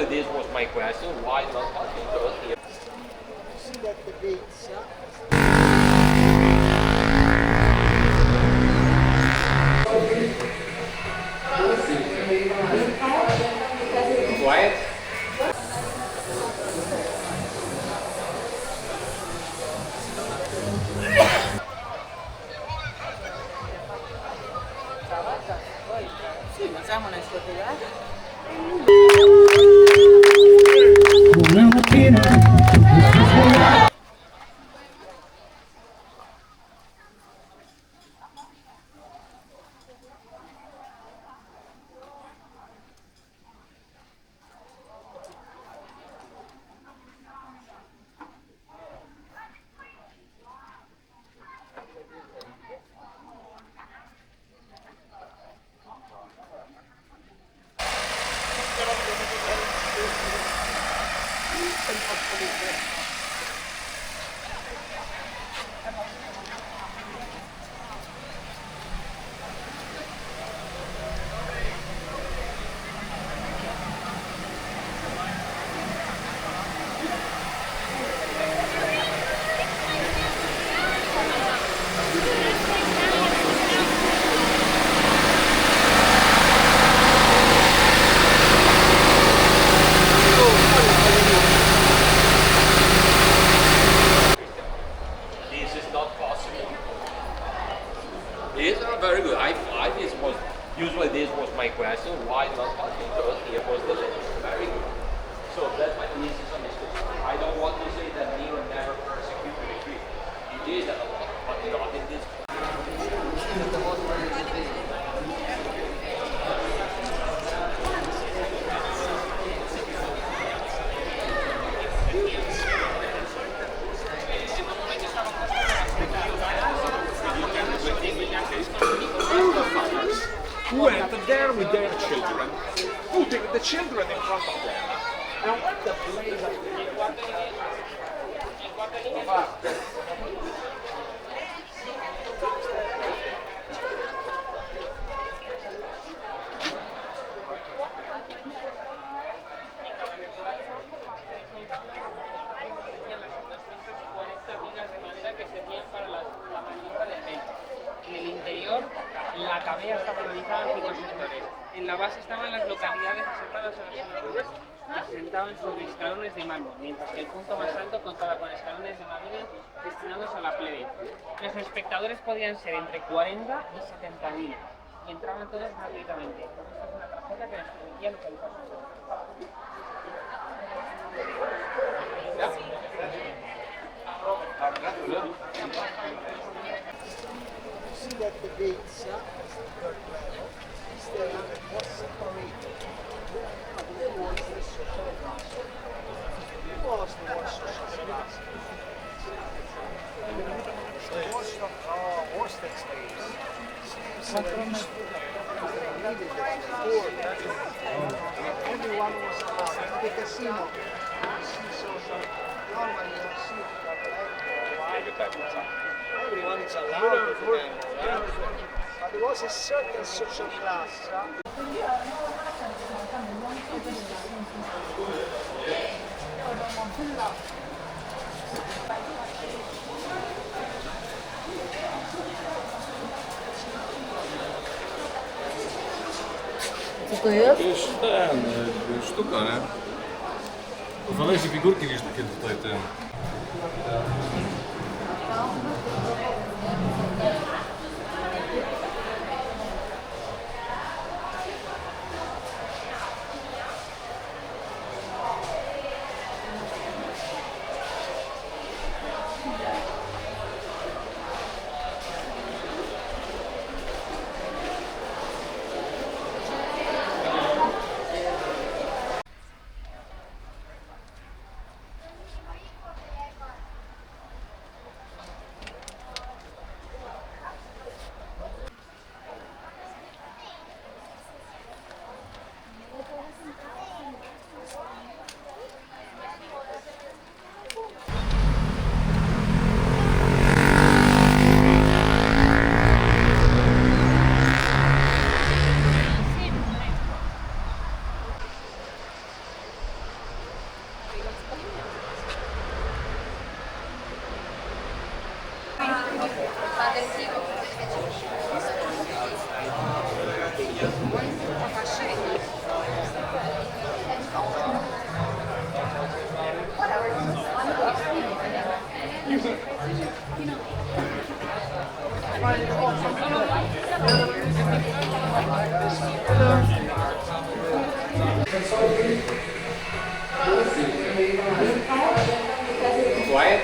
this was my question. Why not talking to us here? See that the gates. Quiet. Sì, ma siamo nel sottoterra. Una mattina These are very good. This was usually this was my question. Why not talking to us here was the list. Very good. So that's my this is understood. I don't want to say that Nero never persecuted the Greek. He did that a lot, but not in this. Who went there with their children, putting the children in front of them. And when the blaze En el interior, la cabella estaba organizada en 5 sectores. En la base estaban las localidades asentadas a los senadores que se sentaban sobre escalones de mármol, mientras que el punto más alto contaba con escalones de madera destinados a la plebe. Los espectadores podían ser entre 40 y 70.000 y entraban todos gratuitamente. Esta es una tarjeta que les permitía localizarse. See that the gates is there was separated. There was the social class. It was the social class. Hosted slaves. Slaves they needed the everyone was allowed. At the casino, you see social. Normally you see everyone is allowed to gamble, but there was a certain social class. Co to jest? To już sztuka, nie? Zależy figurki niż takie tutaj ten. Quiet.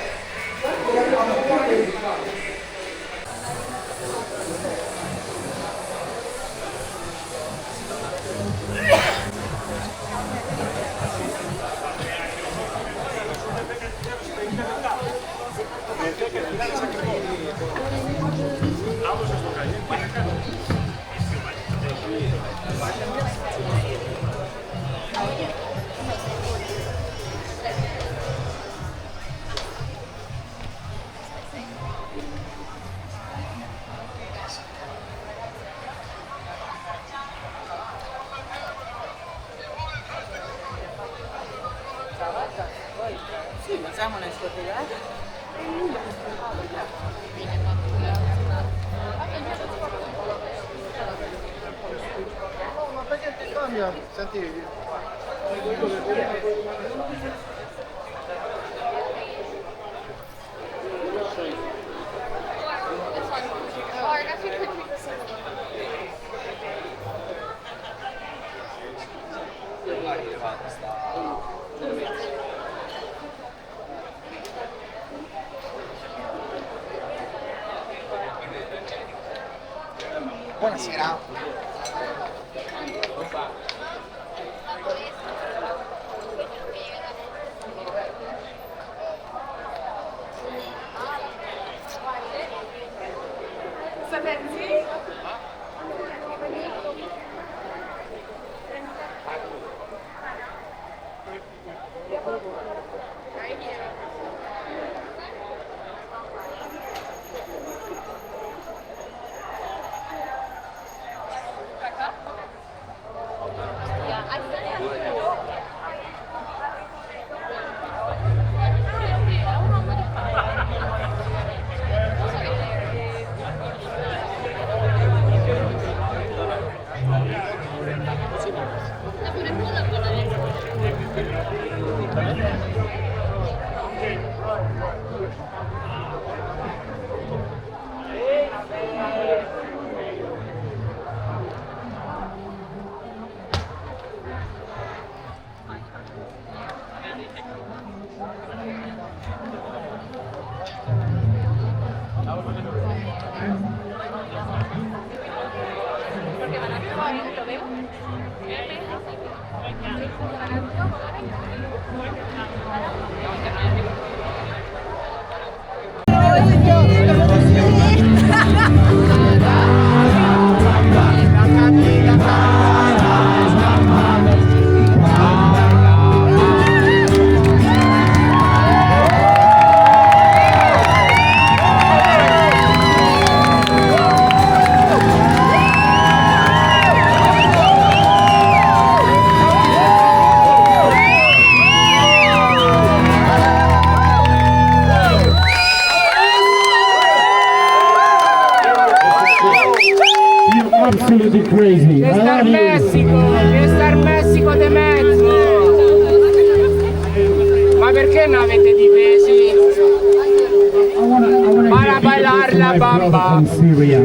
Sì, facciamo le scortegate. Ma perché ti cambia? Senti. Buonasera. Absolutely crazy. C'è sta il Messico di mezzo! Ma perché non avete difesi? Para bailar la bamba! Syria.